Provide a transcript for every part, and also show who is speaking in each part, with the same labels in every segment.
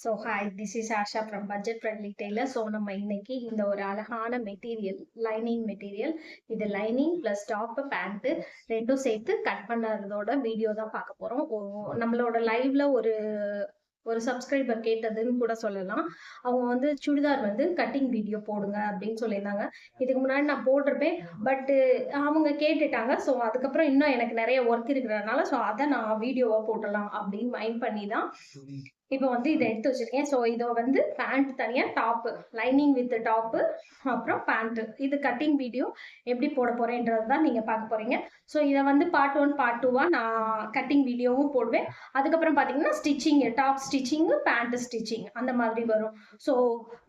Speaker 1: So hi, this is Asha from Budget Friendly Tailor. So நம்ம இன்னைக்கு இந்த ஒரு அழகான மெட்டீரியல் லைனிங் மெட்டீரியல் இது லைனிங் பிளஸ் டாப் பேண்ட் ரெண்டும் சேர்த்து கட் பண்ணறதோட வீடியோ தான் பார்க்க போறோம். நம்மளோட லைவ்ல ஒரு சப்ஸ்கிரைபர் கேட்டதுன்னு கூட சொல்லலாம். அவங்க வந்து சுடிதார் வந்து கட்டிங் வீடியோ போடுங்க அப்படின்னு சொல்லியிருந்தாங்க. இதுக்கு முன்னாடி நான் போட்டிருப்பேன், பட் அவங்க கேட்டுட்டாங்க. ஸோ அதுக்கப்புறம் இன்னும் எனக்கு நிறைய ஒர்க் இருக்கிறதுனால ஸோ அதை நான் வீடியோவா போடலாம் அப்படின்னு மைண்ட் பண்ணி தான் இப்போ வந்து இதை எடுத்து வச்சிருக்கேன். ஸோ இதை வந்து பேண்ட் தனியா டாப்பு லைனிங் வித் டாப்பு அப்புறம் பேண்ட் இது கட்டிங் வீடியோ எப்படி போட போறேன்றது தான் நீங்க பார்க்க போறீங்க. ஸோ இதை வந்து பார்ட் 1 பார்ட் 2வா நான் கட்டிங் வீடியோவும் போடுவேன். அதுக்கப்புறம் பார்த்தீங்கன்னா stitching top stitching pant stitching அந்த மாதிரி வரும். ஸோ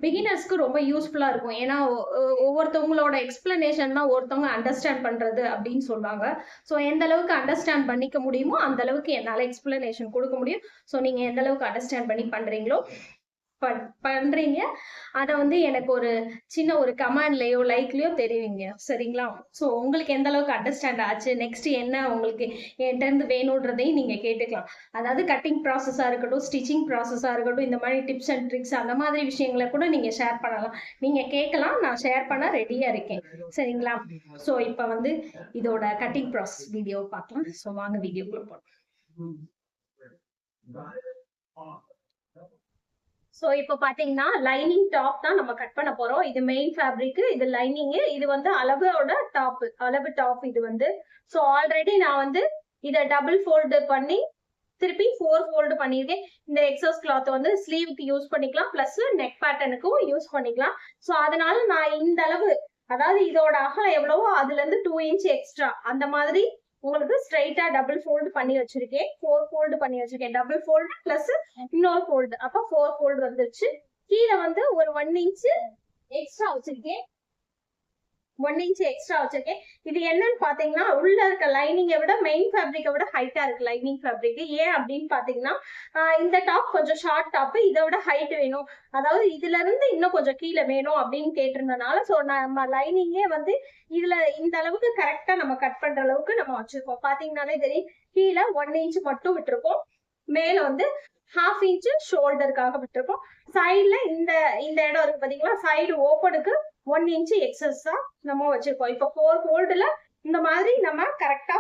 Speaker 1: பிகினர்ஸ்க்கு ரொம்ப யூஸ்ஃபுல்லா இருக்கும். ஏன்னா ஒவ்வொருத்தவங்களோட எக்ஸ்பிளனேஷன் தான் ஒருத்தவங்க அண்டர்ஸ்டாண்ட் பண்றது அப்படின்னு சொல்லுவாங்க. ஸோ எந்த அளவுக்கு அண்டர்ஸ்டாண்ட் பண்ணிக்க முடியுமோ அந்த அளவுக்கு என்னால் எக்ஸ்பிளனேஷன் கொடுக்க முடியும். ஸோ நீங்க எந்த அளவுக்கு அண்டர்ஸ்டாண்ட் பண்ணி பண்றீங்களோ பண்றீங்க அதை வந்து எனக்கு ஒரு சின்ன ஒரு கமெண்ட்லயோ லைக்லயோ தெரிவிங்க, சரிங்களா? ஸோ உங்களுக்கு எந்த அளவுக்கு அண்டர்ஸ்டாண்ட் ஆச்சு, நெக்ஸ்ட் என்ன உங்களுக்கு என்கிட்ட இருந்து வேணுன்றதையும் நீங்க கேட்டுக்கலாம். அதாவது கட்டிங் ப்ராசஸா இருக்கட்டும், ஸ்டிச்சிங் ப்ராசஸா இருக்கட்டும், இந்த மாதிரி டிப்ஸ் அண்ட் ட்ரிக்ஸ் அந்த மாதிரி விஷயங்களை கூட நீங்க ஷேர் பண்ணலாம். நீங்க கேட்கலாம், நான் ஷேர் பண்ண ரெடியா இருக்கேன், சரிங்களா? ஸோ இப்போ வந்து இதோட கட்டிங் ப்ராசஸ் வீடியோ பார்க்கலாம். ஸோ வாங்க வீடியோக்குள்ள போகலாம். ஸோ இப்போ பார்த்தீங்கன்னா லைனிங் டாப் தான் நம்ம கட் பண்ண போறோம். இது மெயின் ஃபேப்ரிக், இது லைனிங், இது வந்து அளவோட டாப், அளவு டாப் இது வந்து. ஸோ ஆல்ரெடி நான் வந்து இதை டபுள் ஃபோல்டு பண்ணி திருப்பி 4 ஃபோல்டு பண்ணியிருக்கேன். இந்த எக்ஸஸ் கிளாத் வந்து ஸ்லீவுக்கு யூஸ் பண்ணிக்கலாம், பிளஸ் நெக் பேட்டர்னுக்கும் யூஸ் பண்ணிக்கலாம். ஸோ அதனால நான் இந்த அளவு, அதாவது இதோட அகலம் எவ்வளவோ அதுல இருந்து 2 இன்ச் எக்ஸ்ட்ரா அந்த மாதிரி உங்களுக்கு ஸ்ட்ரைட்டா டபுள் ஃபோல்டு பண்ணி வச்சிருக்கேன். 4 ஃபோல்டு பண்ணி வச்சிருக்கேன். டபுள் ஃபோல்டு பிளஸ் இன்னொரு ஃபோல்டு, அப்ப 4 ஃபோல்டு வந்துருச்சு. கீழே வந்து ஒரு 1 இன்ச் எக்ஸ்ட்ரா வச்சிருக்கேன். 1 இன்ச் எக்ஸ்ட்ரா வச்சிருக்கேன். இது என்னன்னு பாத்தீங்கன்னா உள்ள இருக்க லைனிங்கை விட மெயின் ஃபேப்ரிக்கை விட ஹைட்டா இருக்கு லைனிங் ஃபேப்ரிக். ஏன் அப்படின்னு பாத்தீங்கன்னா இந்த டாப் கொஞ்சம் ஷார்ட் டாப், இதை விட ஹைட் வேணும், அதாவது இதுல இருந்து இன்னும் கொஞ்சம் கீழே வேணும் அப்படின்னு கேட்டிருந்தனால ஸோ நம்ம லைனிங்கே வந்து இதுல இந்த அளவுக்கு கரெக்டா நம்ம கட் பண்ற அளவுக்கு நம்ம வச்சிருக்கோம். பாத்தீங்கன்னாலே தெரியும், கீழே 1 இன்ச் மட்டும் விட்டுருக்கோம், மேல வந்து 1/2 இன்ச் ஷோல்டருக்காக விட்டுருக்கோம். சைட்ல இந்த இடம் இருக்கு பாத்தீங்களா, சைடு ஓப்பனுக்கு 1 இன்ச் எக்ஸஸா நம்ம வச்சிருக்கோம். இப்போ 4 ஃபோல்டுல இந்த மாதிரி நம்ம கரெக்டா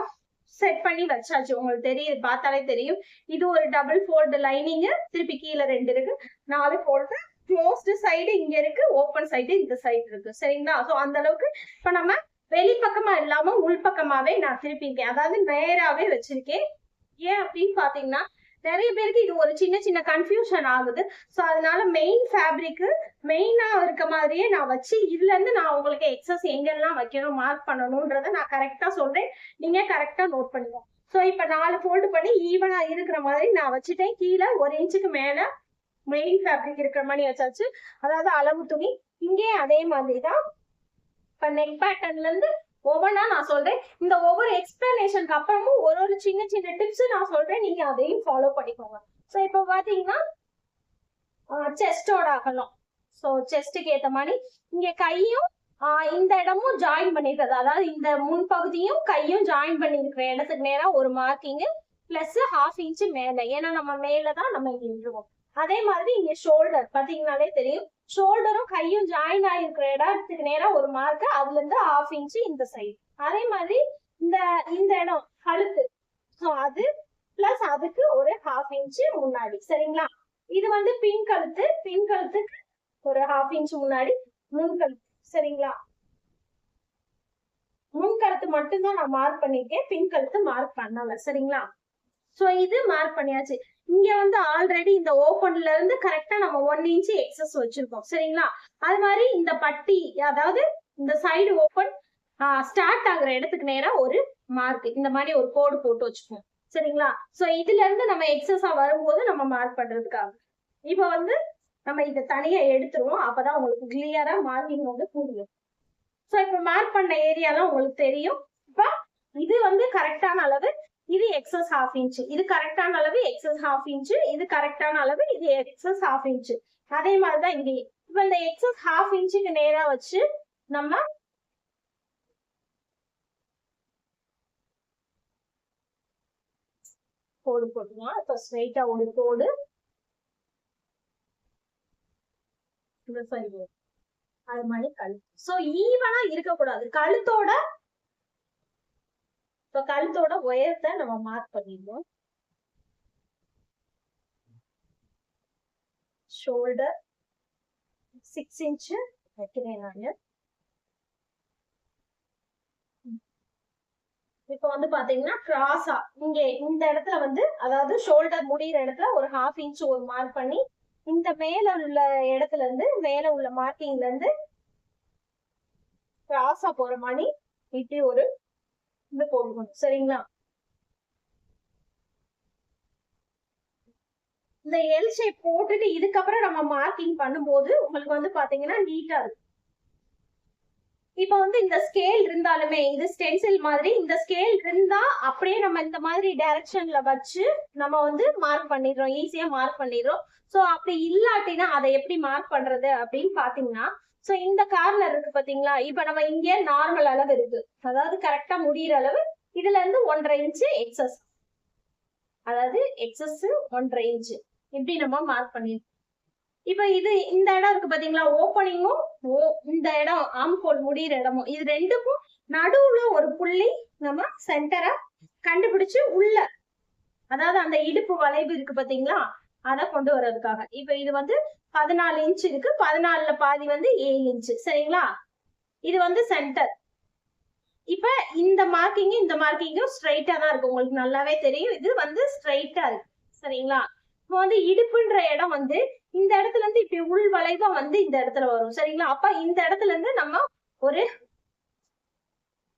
Speaker 1: செட் பண்ணி வச்சாச்சு. உங்களுக்கு தெரியும், பார்த்தாலே தெரியும். இது ஒரு டபுள் ஃபோல்டு லைனிங், திருப்பி கீழே 2 இருக்கு, 4 ஃபோல்டு. க்ளோஸ்டு சைடு இங்க இருக்கு, ஓப்பன் சைடு இந்த சைடு இருக்கு, சரிங்களா? ஸோ அந்த அளவுக்கு இப்ப நம்ம வெளிப்பக்கமா இல்லாம உள்பக்கமாவே நான் திருப்பியிருக்கேன், அதாவது நேராவே வச்சிருக்கேன். ஏன் அப்படின்னு பாத்தீங்கன்னா நிறைய பேருக்கு இது ஒரு சின்ன சின்ன கன்ஃபியூஷன் ஆகுது. ஸோ அதனால மெயின் ஃபேப்ரிக் மெயினா இருக்க மாதிரியே நான் வச்சு இதுல இருந்து நான் உங்களுக்கு எக்ஸஸ் எங்கெல்லாம் வைக்கணும் மார்க் பண்ணணும்ன்றத நான் கரெக்டா சொல்றேன், நீங்க கரெக்டா நோட் பண்ணிக்கோங்க. ஸோ இப்ப 4 ஃபோல்டு பண்ணி ஈவனா இருக்கிற மாதிரி நான் வச்சுட்டேன். கீழே 1 இன்ச்சுக்கு மேல மெயின் ஃபேப்ரிக் இருக்கிற மாதிரி வச்சாச்சு, அதாவது அளவு துணி. இங்கே அதே மாதிரி தான். இப்ப நெக் பேட்டர்ன்ல இருந்து ஒவ்வொன்னா நான் சொல்றேன். இந்த ஒவ்வொரு எக்ஸ்பிளனேஷனுக்கு அப்புறமும் ஒரு சின்ன சின்ன டிப்ஸ் நான் சொல்றேன், நீங்க அதையும் ஃபாலோ பண்ணிக்கோங்க. ஸோ இப்போ பாத்தீங்கன்னா செஸ்டோட அகலம், ஸோ செஸ்டுக்கு ஏத்த மாதிரி இங்க கையும் இந்த இடமும் ஜாயின் பண்ணிருக்கிறது, அதாவது இந்த முன்பகுதியும் கையும் ஜாயின் பண்ணிருக்கிற இடத்துக்கு நேரா ஒரு மார்க்கிங் பிளஸ் 1/2 இன்ச் மேல, ஏன்னா நம்ம மேலதான் நம்ம இங்க நின்றுவோம். அதே மாதிரி இங்க ஷோல்டர் பாத்தீங்கன்னாலே தெரியும், ஷோல்டரும் கையும் ஜாயின் ஆயிருக்கிற இடத்துக்கு நேரா ஒரு மார்க், அதுல இருந்து 1/2 இன்ச் இந்த சைடு. அதே மாதிரி இந்த இடம் கழுத்து, ஸோ அது பிளஸ் அதுக்கு ஒரு 1/2 இன்ச் முன்னாடி, சரிங்களா? இது வந்து பின் கழுத்து, பின் கழுத்துக்கு ஒரு 1/2 இன்ச் முன்னாடி முன் கழுத்து, சரிங்களா? முன் கழுத்து மட்டும்தான் நான் மார்க் பண்ணிருக்கேன், பின் கழுத்து மார்க் பண்ணல, சரிங்களா? சோ இது மார்க் பண்ணியாச்சு. இங்க வந்து ஆல்ரெடி இந்த ஓப்பன்ல இருந்து கரெக்டா நம்ம 1 இன்ச் எக்ஸஸ் வச்சிருக்கோம், சரிங்களா? அது மாதிரி இந்த பட்டி, அதாவது இந்த சைடு ஓப்பன் ஸ்டார்ட் ஆகுற இடத்துக்கு நேரா ஒரு மார்க், இந்த மாதிரி ஒரு கோடு போட்டு வச்சுப்போம், சரிங்களா? சோ இதுல இருந்து நம்ம எக்ஸஸா வரும்போது நம்ம மார்க் பண்றதுக்காக இப்ப வந்து நம்ம இதை தனியா எடுத்துருவோம், அப்பதான் உங்களுக்கு கிளியரா மார்க்கிங் வந்து புரியும். சோ இப்ப மார்க் பண்ண ஏரியாலாம் உங்களுக்கு தெரியும். இப்ப இது வந்து கரெக்டான அளவு, இது எக்ஸஸ் 1/2 இன்ச், இது கரெக்டான அளவு எக்ஸஸ் 1/2 இன்ச், இது கரெக்டான அளவு, இது எக்ஸஸ் 1/2 இன்ச். அதே மாதிரிதான் இங்கே. இப்ப இந்த எக்ஸஸ் 1/2 இன்ச்சுக்கு நேரா வச்சு நம்ம கோடு போட்டுக்கலாம். இப்ப ஸ்ட்ரைட்டா ஒரு கோடு, இந்த சைடு அது மாதிரி கழுத்து. சோ ஈவனா இருக்கக்கூடாது. கழுத்தோட உயரத்தை நம்ம மார்க் பண்ணிடுவோம். ஷோல்டர் 6 inch வைக்கிறேன் நானு. இப்ப வந்து பாத்தீங்கன்னா கிராஸா இங்க இந்த இடத்துல வந்து, அதாவது ஷோல்டர் முடிகிற இடத்துல ஒரு 1/2 inch ஒரு மார்க் பண்ணி, இந்த மேல உள்ள இடத்துல இருந்து மேல உள்ள மார்க்கிங்ல இருந்து கிராஸா போற மாதிரி இப்படி ஒரு இது போடணும். சரிங்களா? இந்த எல் ஷேப் போட்டுட்டு இதுக்கப்புறம் நம்ம மார்க்கிங் பண்ணும்போது உங்களுக்கு வந்து பாத்தீங்கன்னா நீட்டா இருக்கும். இப்ப வந்து இந்த ஸ்கேல் இருந்தாலுமே, இது ஸ்டென்சில் மாதிரி இந்த ஸ்கேல் இருந்தா அப்படியே நம்ம இந்த மாதிரி டைரக்ஷன்ல வச்சு நம்ம வந்து மார்க் பண்ணிடுறோம், ஈஸியா மார்க் பண்ணிடுறோம். சோ அப்படி இல்லாட்டினா அதை எப்படி மார்க் பண்றது அப்படின்னு பாத்தீங்கன்னா, சோ இந்த கார்னர் இருக்கு பாத்தீங்களா, இப்ப நம்ம இங்கே நார்மல் அளவு இருக்கு, அதாவது கரெக்டா முடிகிற அளவு. இதுல இருந்து 1.5 inch எக்ஸஸ், அதாவது எக்ஸஸ் 1.5 inch இப்படி நம்ம மார்க் பண்ணிருக்கோம். இப்ப இது இந்த இடம் இருக்கு பாத்தீங்களா, ஓப்பனிங்கும் இந்த இடம் ஆம்கோல் முடிகிற இடமும், இது ரெண்டுக்கும் நடுவுல ஒரு புள்ளி நம்ம சென்டரா கண்டுபிடிச்சு உள்ள, அதாவது அந்த இடுப்பு வளைவு இருக்கு பாத்தீங்களா, அதை கொண்டு வர்றதுக்காக. இப்ப இது வந்து 14 inch இருக்கு, 14ல பாதி வந்து 7 inch. சரிங்களா? இது வந்து சென்டர். இப்ப இந்த மார்க்கிங்கும் ஸ்ட்ரைட்டா தான் இருக்கு, உங்களுக்கு நல்லாவே தெரியும். இது வந்து ஸ்ட்ரைட்டா இருக்கு. சரிங்களா? இப்போ வந்து இடுப்புன்ற இடம் வந்து இந்த இடத்துல இருந்து இப்படி உள் வளைவா வந்து இந்த இடத்துல வரும். சரிங்களா? அப்ப இந்த இடத்துல இருந்து நம்ம ஒரு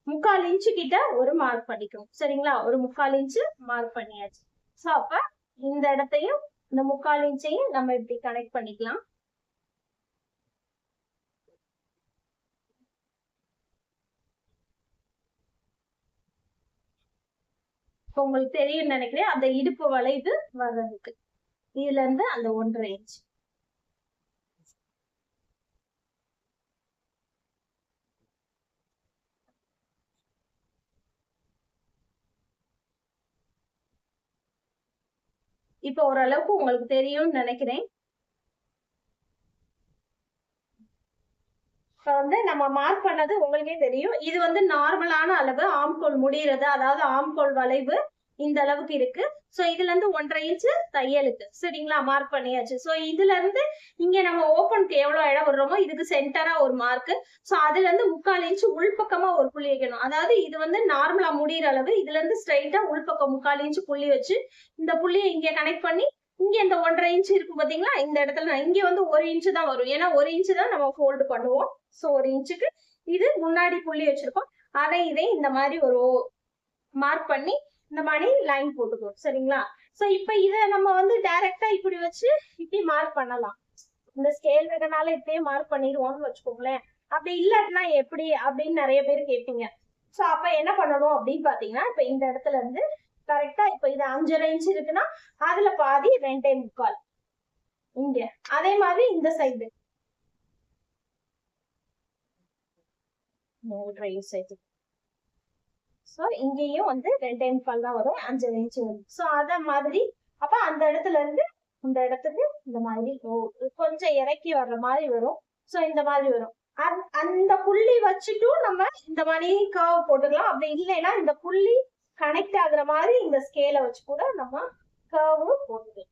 Speaker 1: 3/4 inch கிட்ட ஒரு மார்க் பண்ணிக்கணும். சரிங்களா? ஒரு 3/4 inch மார்க் பண்ணியாச்சு. சோ அப்ப இந்த இடத்தையும் இந்த 3/4 inchையும் நம்ம இப்படி கனெக்ட் பண்ணிக்கலாம். உங்களுக்கு தெரியும் நினைக்கிறேன் அந்த இடுப்பு வளைவு வர்றதுக்கு. இதுல இருந்து அந்த 1.5 inch. இப்ப ஓரளவுக்கு உங்களுக்கு தெரியும்னு நினைக்கிறேன். இப்ப வந்து நம்ம மார்க் பண்ணது உங்களுக்கே தெரியும். இது வந்து நார்மலான அளவு, ஆம்கோல் முடிகிறது, அதாவது ஆம்கோல் வளைவு இந்த அளவுக்கு இருக்கு. சோ இதுல இருந்து 1.5 inch தையலுக்கு. சரிங்களா? மார்க் பண்ணியாச்சு. சோ இதுல இருந்து இங்க நம்ம ஓப்பனுக்கு எவ்வளவு இடம் விடுறோமோ இதுக்கு சென்டரா ஒரு மார்க். சோ அதுல இருந்து 3/4 inch உள்பக்கமா ஒரு புள்ளி வைக்கணும். அதாவது இது வந்து நார்மலா முடிகிற அளவு, இதுல இருந்து ஸ்ட்ரைட்டா உள்பக்கம் 3/4 inch புள்ளி வச்சு இந்த புள்ளியை இங்க கனெக்ட் பண்ணி, இங்க இந்த 1.5 inch இருக்கு பாத்தீங்களா, இந்த இடத்துல இங்க வந்து 1 inch தான் வரும். ஏன்னா 1 inch தான் நம்ம ஃபோல்டு பண்ணுவோம். சோ 1 inchக்கு இது முன்னாடி புள்ளி வச்சிருக்கோம். இதை இந்த மாதிரி ஒரு மார்க் பண்ணி இந்த மாதிரி லைன் போட்டுக்கணும். சரிங்களா? சோ இப்ப இத நம்ம வந்து டைரக்டா இப்படி வச்சு இப்படி மார்க் பண்ணலாம். இந்த ஸ்கேல் இருக்கனால இப்படியே மார்க் பண்ணிடுவோம்னு வச்சுக்கோங்களேன். அப்படி இல்லாட்டினா எப்படி அப்படின்னு நிறைய பேர் கேட்பீங்க. சோ அப்ப என்ன பண்ணணும் அப்படின்னு பாத்தீங்கன்னா, இப்ப இந்த இடத்துல இருந்து கரெக்டா இப்ப இது 5.5 inch இருக்குன்னா அதுல பாதி 2.25 இங்க. அதே மாதிரி இந்த சைடு 3.5. சோ இங்கேயும் வந்து 2.25 தான் வரும், 5.5 inch வரும். சோ அத மாதிரி அப்ப அந்த இடத்துல இருந்து இந்த இடத்துக்கு இந்த மாதிரி கொஞ்சம் இறக்கி வர்ற மாதிரி வரும். சோ இந்த மாதிரி வரும். அந்த புள்ளி வச்சுட்டும் நம்ம இந்த மாதிரி கர்வ் போட்டுக்கலாம். அப்படி இல்லைன்னா இந்த புள்ளி கனெக்ட் ஆகுற மாதிரி இந்த ஸ்கேலை வச்சு கூட நம்ம கர்வ் போட்டுக்கலாம்.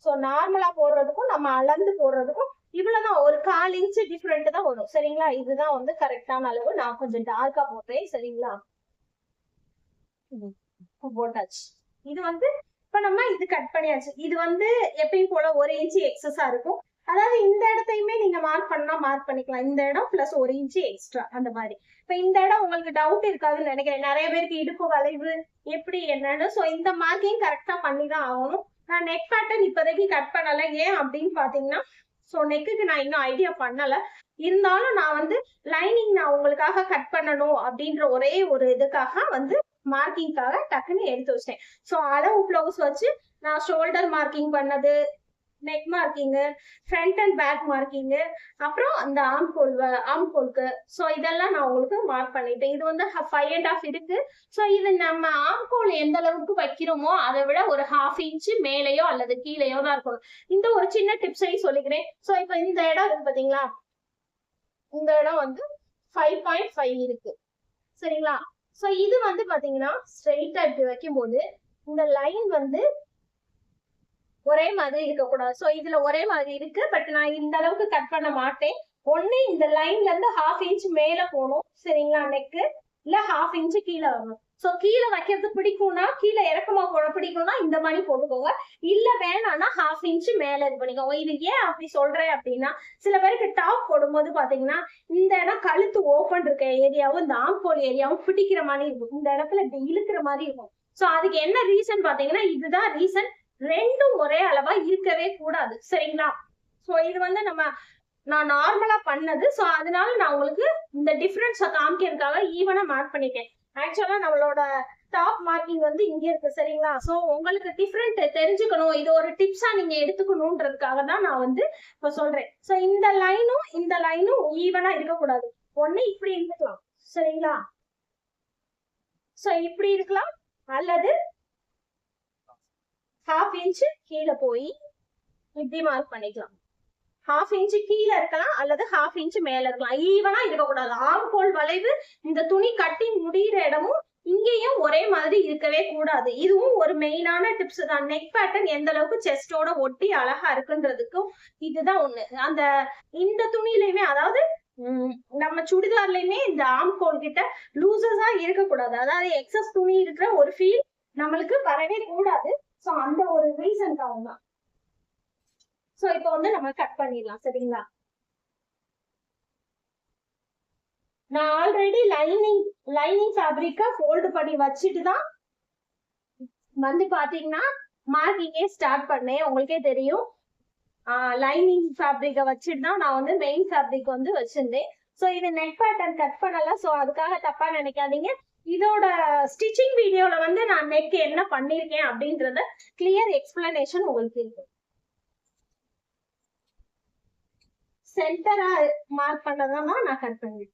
Speaker 1: சோ நார்மலா போடுறதுக்கும் நம்ம அளந்து போடுறதுக்கும் இவ்வளவுதான், ஒரு 1/4 inch டிஃபரெண்ட் தான் வரும். சரிங்களா? இதுதான் வந்து கரெக்டான அளவு. நான் கொஞ்சம் டார்க்கா போடுறேன். சரிங்களா? போட்டாச்சு. இது வந்து இப்ப நம்ம இது கட் பண்ணியாச்சு. இது வந்து எப்பயும் போல 1 inch எக்ஸஸா இருக்கும். அதாவது இந்த இடத்தையுமே நீங்க மார்க் பண்ணா மார்க் பண்ணிக்கலாம். இந்த இடம் பிளஸ் 1 inch எக்ஸ்ட்ரா அந்த மாதிரி. இப்ப இந்த இடம் உங்களுக்கு டவுட் இருக்காதுன்னு நினைக்கிறேன். நிறைய பேருக்கு இடுப்பு வளைவு எப்படி என்னன்னு. சோ இந்த மார்க்கிங் கரெக்டா பண்ணிதான் ஆகணும். நான் நெக் பேட்டர்ன் இப்போதைக்கு கட் பண்ணல. ஏன் அப்படின்னு பாத்தீங்கன்னா, சோ நெக்குக்கு நான் இன்னும் ஐடியா பண்ணல. இருந்தாலும் நான் வந்து லைனிங் நான் உங்களுக்காக கட் பண்ணணும் அப்படின்ற ஒரே ஒரு இதுக்காக வந்து மார்க்கிங்காக டக்குன்னு எடுத்து வச்சிட்டேன். சோ அளவு பிளவுஸ் வச்சு நான் ஷோல்டர் மார்க்கிங் பண்ணது, neck marking, front and back marking, அப்புறம் அந்த ஆம்கோலுக்கு. ஸோ இதெல்லாம் நான் உங்களுக்கு மார்க் பண்ணிட்டேன். இது வந்து 5.5 இருக்கு. ஸோ இது நம்ம ஆம்கோல் எந்த அளவுக்கு வைக்கிறோமோ அதை விட ஒரு 1/2 இன்ச் மேலேயோ அல்லது கீழேயோ தான் இருக்கணும். இந்த ஒரு சின்ன டிப்ஸையும் சொல்லிக்கிறேன். ஸோ இப்போ இந்த இடம் இருக்கு பாத்தீங்களா, இந்த இடம் வந்து 5.5 இருக்கு சரிங்களா. ஸோ இது வந்து பாத்தீங்கன்னா ஸ்ட்ரெயிட்டா இப்படி வைக்கும் போது இந்த லைன் வந்து ஒரே மாதிரி இருக்கக்கூடாது. சோ இதுல ஒரே மாதிரி இருக்கு, பட் நான் இந்த அளவுக்கு கட் பண்ண மாட்டேன். ஒண்ணு இந்த லைன்ல இருந்து 1/2 இன்ச் மேல போகணும் சரிங்களா நெக்கு, இல்ல 1/2 இன்ச் கீழே வரணும். சோ கீழே வைக்கிறது பிடிக்கும்னா, கீழே இறக்கமா போட பிடிக்கும்னா இந்த மாதிரி போட்டுக்கோங்க. இல்ல வேணாம்னா 1/2 இன்ச் மேல இது பண்ணிக்கோங்க. இது ஏன் அப்படி சொல்றேன் அப்படின்னா, சில பேருக்கு டாப் போடும்போது பாத்தீங்கன்னா இந்த இடம் கழுத்து ஓப்பன் இருக்க ஏரியாவும் இந்த ஆம்கோல் ஏரியாவும் பிடிக்கிற மாதிரி இருக்கும். இந்த இடத்துல இப்படி இழுக்கிற மாதிரி இருக்கும். சோ அதுக்கு என்ன ரீசன் பாத்தீங்கன்னா, இதுதான் ரீசன். ரெண்டும் ஒரே அளவா இருக்கவே கூடாது சரிங்களா. சோ இது வந்து நான் நார்மலா பண்ணது. சோ அதனால நான் உங்களுக்கு இந்த டிஃபரன்ஸ் காமிக்கிறதுக்காக ஈவனா மார்க் பண்ணிட்டேன். ஆக்சுவலா நம்மளோட டாப் மார்க்கிங் வந்து இங்க இருக்கு சரிங்களா. சோ உங்களுக்கு டிஃபரெண்ட் தெரிஞ்சுக்கணும், இது ஒரு டிப்ஸா நீங்க எடுத்துக்கணும்ன்றதுக்காக தான் நான் வந்து இப்ப சொல்றேன். சோ இந்த லைனும் ஈவனா இருக்கக்கூடாது. ஒண்ணு இப்படி இருக்கலாம் சரிங்களா. சோ இப்படி இருக்கலாம், அல்லது 1/2 இன்ச் கீழே போய் இப்படி மார்க் பண்ணிக்கலாம். 1/2 இன்ச் கீழே இருக்கலாம் அல்லது 1/2 இன்ச் மேல இருக்கலாம். ஈவனா இருக்கக்கூடாது. ஆம்கோல் வளைவு இந்த துணி கட்டி முடிகிற இடமும் இங்கேயும் ஒரே மாதிரி இருக்கவே கூடாது. இதுவும் ஒரு மெயினான டிப்ஸ் தான். நெக் பேட்டர்ன் எந்த அளவுக்கு செஸ்டோட ஒட்டி அழகா இருக்குன்றதுக்கும் இதுதான் ஒண்ணு. இந்த துணியிலயுமே, அதாவது நம்ம சுடிதார்லயுமே இந்த ஆம்கோல் கிட்ட லூசஸா இருக்கக்கூடாது. அதாவது எக்ஸஸ் துணி இருக்கிற ஒரு ஃபீல் நம்மளுக்கு வரவே கூடாது. சோ அந்த ஒரு ரீசன்காக தான். சோ இப்போ வந்து நம்ம கட் பண்ணிடலாம் சரிங்களா. நான் ஆல்ரெடி லைனிங் ஃபேப்ரிக்கா ஃபோல்டு பண்ணி வச்சுட்டு தான் வந்து பாத்தீங்கன்னா மார்க்கிங்கே ஸ்டார்ட் பண்ணேன். உங்களுக்கே தெரியும், லைனிங் ஃபேப்ரிக்கை வச்சுட்டு தான் நான் வந்து மெயின் ஃபேப்ரிக் வந்து வச்சிருந்தேன். சோ இது நெக் பேட்டர்ன் கட் பண்ணல. சோ அதுக்காக தப்பா நினைக்காதீங்க. இதோட ஸ்டிச்சிங் வீடியோல வந்து நான் நெக் என்ன பண்ணிருக்கேன் அப்படின்றத கிளியர் எக்ஸ்பிளனேஷன் உங்களுக்கு இருக்கு. சென்டரா மார்க் பண்ணதான் நான் கட் பண்ணிருக்கேன்.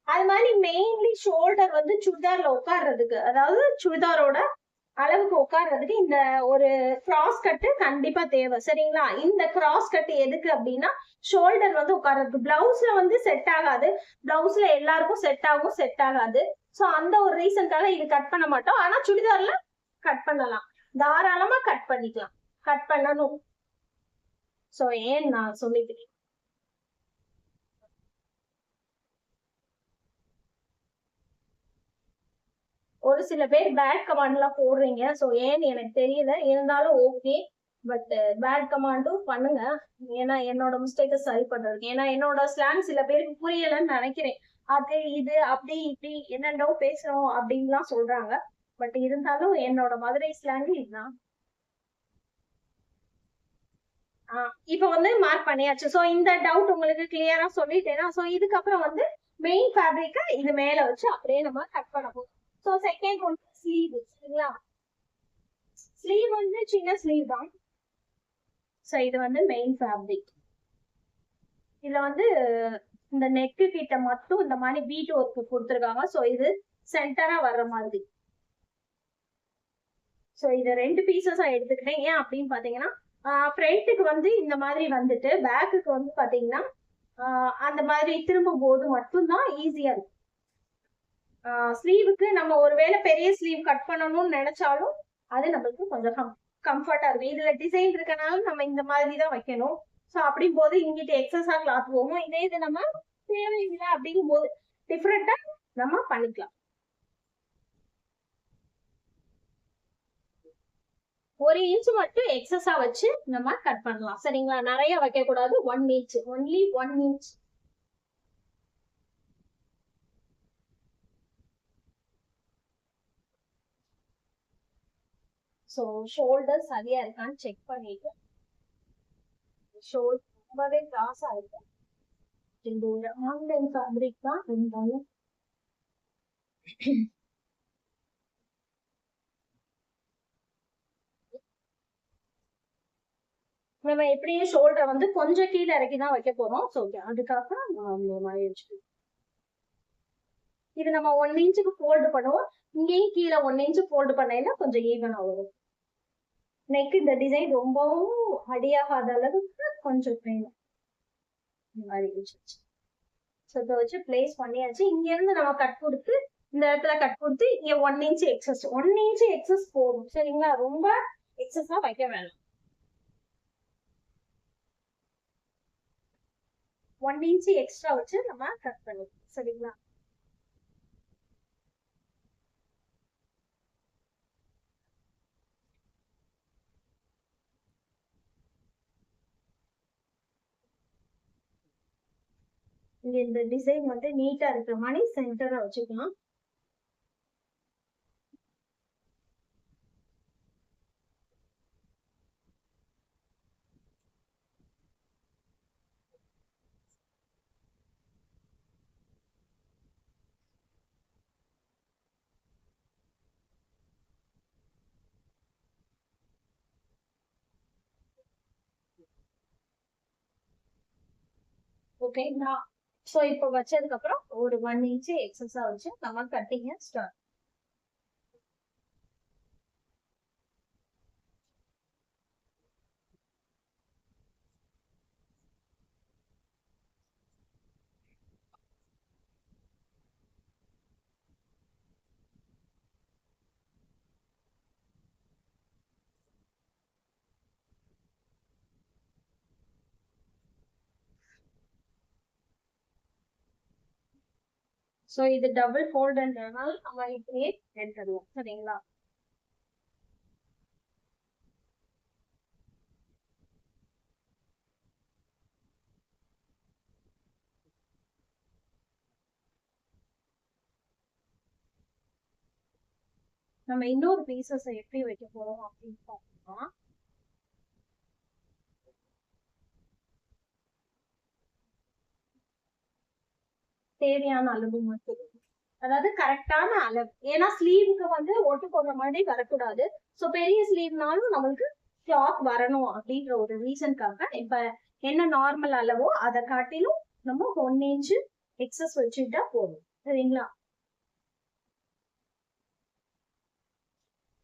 Speaker 1: அது மாதிரி மெயின்லி ஷோல்டர் வந்து சுடிதார்ல உட்கார்றதுக்கு, அதாவது சுடிதாரோட அளவுக்கு உட்கார்றதுக்கு இந்த ஒரு கிராஸ் கட்டு கண்டிப்பா தேவை சரிங்களா. இந்த கிராஸ் கட்டு எதுக்கு அப்படின்னா, ஷோல்டர் வந்து உட்கார்றதுக்கு. பிளவுஸ்ல வந்து செட் ஆகாது, பிளவுஸ்ல எல்லாருக்கும் செட் ஆகாது. சோ அந்த ஒரு ரீசனுக்காக இது கட் பண்ண மாட்டோம். ஆனா சுடிதார்ல கட் பண்ணலாம், தாராளமா கட் பண்ணிக்கலாம், கட் பண்ணணும். சோ ஏன் நான் சொல்லிக்கிறேன். ஒரு சில பேர் பேட் கமாண்ட் எல்லாம் போடுறீங்க. சோ ஏன்னு எனக்கு தெரியல, இருந்தாலும் ஓகே. பட் பேட் கமாண்டும் பண்ணுங்க, ஏன்னா என்னோட மிஸ்டேக்கை சரி பண்றதுக்கு. ஏன்னா என்னோட ஸ்லாங் சில பேருக்கு புரியலன்னு நினைக்கிறேன். அது இது அப்படி இப்படி என்னென்னோ பேசுறோம் அப்படின்லாம் சொல்றாங்க. பட் இருந்தாலும் என்னோட மதுரை ஸ்லாங் இதுதான். இப்ப வந்து மார்க் பண்ணியாச்சு. சோ இந்த டவுட் உங்களுக்கு கிளியரா சொல்லிட்டேன்னா, சோ இதுக்கப்புறம் வந்து மெயின் ஃபேப்ரிக்க இது மேல வச்சு அப்படியே நம்ம கட் பண்ண போறோம். சோ செகண்ட் ஒன் ஸ்லீவ் சரிங்களா. ஸ்லீவ் வந்து சின்ன ஸ்லீவ் தான். சோ இது வந்து மெயின் ஃபேப்ரிக். இதுல வந்து இந்த நெக்கு கிட்ட மட்டும் இந்த மாதிரி பீட் ஒர்க் கொடுத்துருக்காங்க. சோ இது சென்டரா வர்ற மாதிரி. சோ இது 2 பீசஸா எடுத்துக்கிட்டேன். ஏன் அப்படின்னு பாத்தீங்கன்னா, ஃப்ரண்ட்டுக்கு வந்து இந்த மாதிரி வந்துட்டு பேக்குக்கு வந்து பாத்தீங்கன்னா அந்த மாதிரி திரும்பும் போது மட்டும்தான் ஈஸியா இருக்கும். ஸ்லீவுக்கு நம்ம ஒருவேளை பெரிய ஸ்லீவ் கட் பண்ணணும்னு நினைச்சாலும் அது நம்மளுக்கு கொஞ்சம் கம்ஃபர்டா இருக்கும். இதுல டிசைன் இருக்கனால நம்ம இந்த மாதிரி தான் வைக்கணும். சோ அப்படியும் போது இங்கிட்ட எக்ஸஸா கிளாத் போகும். இதே இது நம்ம தேவையில்லை அப்படிங்கும் போது டிஃப்ரெண்டா நம்ம பண்ணிக்கலாம். 1 இன்ச் மட்டும் எக்ஸஸா வச்சு நம்ம கட் பண்ணலாம் சரிங்களா. நிறைய வைக்க கூடாது, 1 inch, only 1 inch. So shoulder சரியா இருக்கான்னு செக் பண்ணிட்டு, ஷோல்டர் ரொம்பவே கிராஸா இருக்கு. இந்த ஒரு ஆன்லைன் ஃபேப்ரிக் தான் இருந்தாலும் நம்ம எப்படியும் ஷோல்டரை வந்து கொஞ்சம் கீழே இறக்கிதான் வைக்க போறோம். ஸோ அதுக்காக நம்ம இந்த மாதிரி வச்சுக்கணும். இது நம்ம 1 இன்ச்சுக்கு ஃபோல்டு பண்ணுவோம். இங்கேயும் கீழே 1 இன்ச்சு ஃபோல்டு பண்ணையில கொஞ்சம் ஈவனா வரும். நெக் இந்த டிசைன் ரொம்பவும் அடியாகாத அளவுக்கு கொஞ்சம் வேணும். இந்த மாதிரி வச்சு ஸோ இதை வச்சு பிளேஸ் பண்ணியாச்சு. இங்க இருந்து நம்ம கட் கொடுத்து இந்த இடத்துல கட் கொடுத்து இங்க 1 இன்ச்சு எக்ஸஸ் 1 இன்ச்சு எக்ஸஸ் போதும். சரிங்களா? ரொம்ப எக்ஸஸா வைக்க வேணாம். 1 இன்ச்சு எக்ஸ்ட்ரா வச்சு நம்ம கட் பண்ணுவோம். சரிங்களா? இங்க இந்த டிசைன் வந்து நீட்டா இருக்கிற மாதிரி சென்டரா வச்சுக்கலாம். ஓகேங்களா? சோ இப்போ வச்சதுக்கு அப்புறம் ஒரு 1 இன்ச்சு எக்ஸஸா வச்சு நம்ம கட்டிங்க ஸ்டார்ட். சோ இது டபுள் ஃபோல்டுன்றதுனால நம்ம இப்படியே எடுத்துடுவோம். சரிங்களா? நம்ம இன்னொரு பீசஸ் எப்படி வைக்க போறோம் அப்படின்னு பார்த்தோம்னா, தேவையான அளவு மட்டும், அதாவது கரெக்டான அளவு. ஏன்னா ஸ்லீவுக்கு வந்து ஒட்டு போடுற மாதிரி வரக்கூடாது. சோ பெரிய ஸ்லீவ்னாலும் நம்மளுக்கு கிளாத் வரணும் அப்படின்ற ஒரு ரீசனுக்காக இப்ப என்ன நார்மல் அளவோ அதை காட்டிலும் நம்ம 1 இன்ச்சு எக்ஸஸ் வச்சுட்டா போதும். சரிங்களா?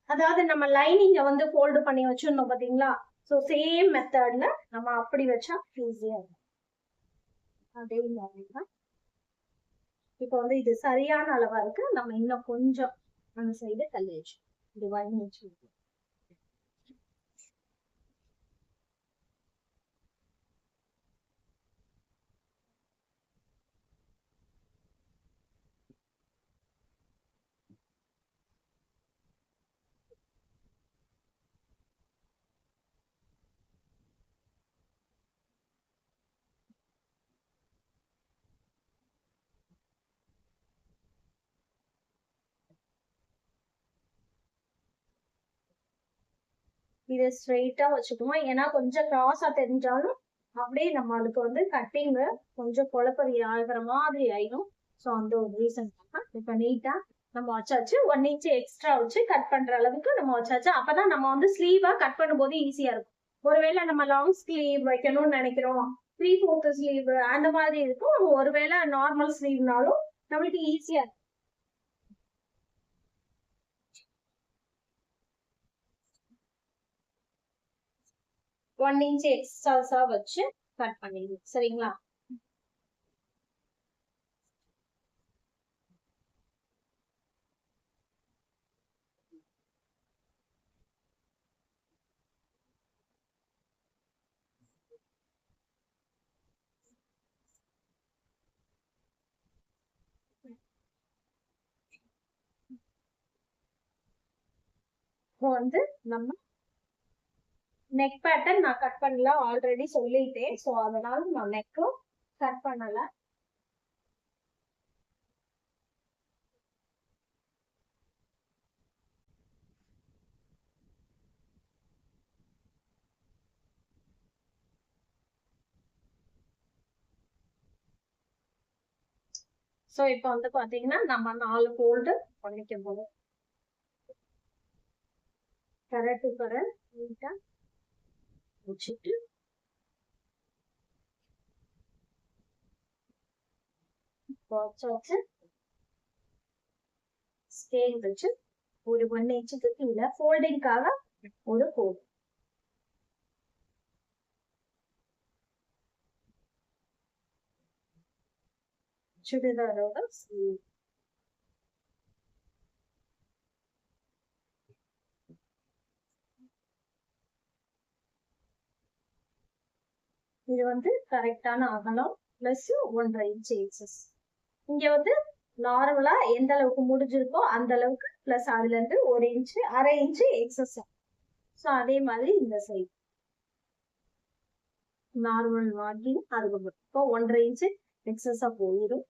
Speaker 1: அதாவது நம்ம லைனிங்க வந்து ஃபோல்டு பண்ணி வச்சிருந்தோம் பாத்தீங்களா? சோ சேம் மெத்தட்ல நம்ம அப்படி வச்சா ஈஸியா இருக்கும். அதே மாதிரிதான் இப்ப வந்து இது சரியான அளவா இருக்கு. நம்ம இன்னும் கொஞ்சம் அந்த சைடு தள்ளி வச்சு இது 1 இன்ச் இதை ஸ்ட்ரெயிட்டா வச்சுக்குவோம். ஏன்னா கொஞ்சம் கிராஸா தெரிஞ்சாலும் அப்படியே நம்மளுக்கு வந்து கட்டிங் கொஞ்சம் குழப்பறி ஆகிற மாதிரி ஆயிடும். ஸோ அந்த ஒரு ரீசன் இப்ப நீட்டா நம்ம வச்சாச்சு. 1 இன்ச் எக்ஸ்ட்ரா வச்சு கட் பண்ற அளவுக்கு நம்ம வச்சாச்சு. அப்பதான் நம்ம வந்து ஸ்லீவா கட் பண்ணும்போது ஈஸியா இருக்கும். ஒருவேளை நம்ம லாங் ஸ்லீவ் வைக்கணும்னு நினைக்கிறோம், 3/4 ஸ்லீவ் அந்த மாதிரி இருக்கும். ஒருவேளை நார்மல் ஸ்லீவ்னாலும் நம்மளுக்கு ஈஸியா இருக்கும். 1 இன்ச் எக்ஸ்ட்ரா வச்சு கட் பண்ணிடுங்க. சரிங்களா? இப்போ வந்து நம்ம நெக் பேட்டர்ன் நான் கட் பண்ணல, ஆல்ரெடி சொல்லிட்டேன். ஸோ அதனால நான் நெக்கும் கட் பண்ணல. ஸோ இப்போ வந்து பாத்தீங்கன்னா நம்ம 4 ஃபோல்டு பண்ணிக்க போறோம். கரை டு கரை நீட்டா வச்சுட்டு வச்சு ஸ்கேல் வச்சு ஒரு 1 இன்ச்சுக்கு கீழே ஃபோல்டிங்காக ஒரு கோடு. சுடிதாரோட இது வந்து கரெக்டான அகலம் பிளஸ் 1.5 இன்ச் எக்ஸஸ். இங்க வந்து நார்மலா எந்த அளவுக்கு முடிஞ்சிருக்கோ அந்த அளவுக்கு பிளஸ் அதுல இருந்து 1 இன்ச் 1/2 இன்ச் எக்ஸஸ். ஸோ அதே மாதிரி இந்த சைடு நார்மல் மார்க்கிங் அதுக்கு இப்போ 1.5 இன்ச் எக்ஸஸா போயிடும்.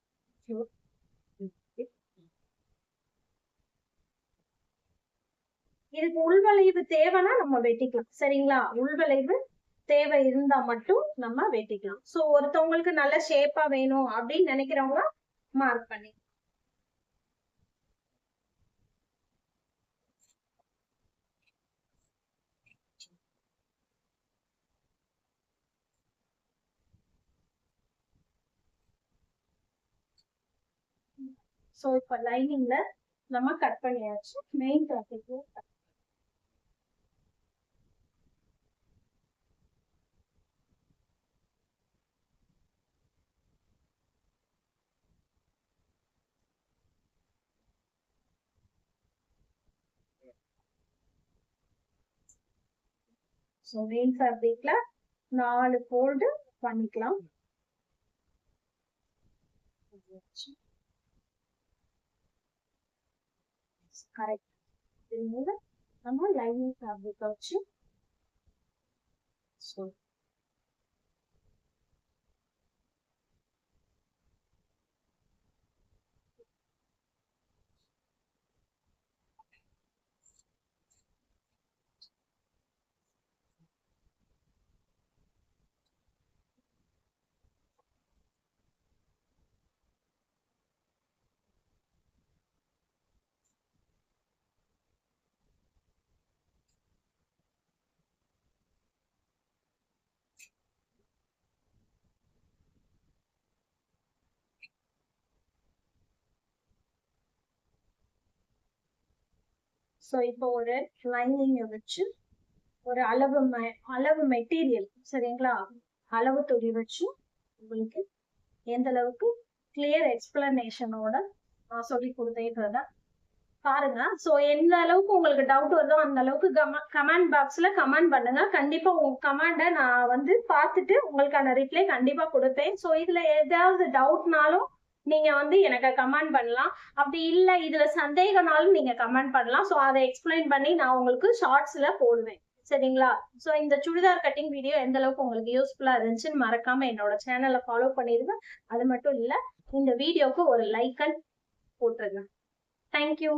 Speaker 1: இதுக்கு உள்வளைவு தேவைன்னா நம்ம வெட்டிக்கலாம். சரிங்களா? உள்வளைவு தேவை இருந்தா மட்டும் நம்ம வெட்டிக்கலாம். சோ ஒருத்தவங்களுக்கு நல்ல ஷேப்பா வேணும் அப்படின்னு நினைக்கிறவங்க மார்க் பண்ணி. சோ இப்ப லைனிங்ல நம்ம கட் பண்ணியாச்சு. மெயின் டாபிக் ஸோ மெயின் ஃபேப்ரிக்ல 4 ஃபோல்டு பண்ணிக்கலாம். கரெக்ட். நம்ம லைனிங் ஃபேப்ரிக் வச்சு ஸோ இப்போ ஒரு லைனிங் வச்சு ஒரு அளவு மெட்டீரியல் சரிங்களா, அளவு துணி வச்சு உங்களுக்கு எந்த அளவுக்கு கிளியர் எக்ஸ்பிளனேஷனோட நான் சொல்லி கொடுத்தேன்றத பாருங்க. சோ எந்த அளவுக்கு உங்களுக்கு டவுட் வருதோ அந்த அளவுக்கு கமெண்ட் பாக்ஸ்ல கமெண்ட் பண்ணுங்க. கண்டிப்பா உங்க கமெண்ட நான் வந்து பார்த்துட்டு உங்களுக்கான ரிப்ளை கண்டிப்பா கொடுப்பேன். சோ இதுல ஏதாவது டவுட்னாலும் நீங்க வந்து எனக்கு கமெண்ட் பண்ணலாம். அப்படி இல்ல இதுல சந்தேகம்னாலும் நீங்க கமெண்ட் பண்ணலாம். சோ அதை எக்ஸ்பிளைன் பண்ணி நான் உங்களுக்கு ஷார்ட்ஸ்ல போடுவேன். சரிங்களா? சோ இந்த சுடிதார் கட்டிங் வீடியோ எந்த அளவுக்கு உங்களுக்கு யூஸ்ஃபுல்லா இருந்துச்சுன்னு மறக்காம என்னோட சேனலை ஃபாலோ பண்ணிருங்க. அது மட்டும் இல்ல இந்த வீடியோக்கு ஒரு லைக் அண்ட் போட்டுருங்க. தேங்க்யூ.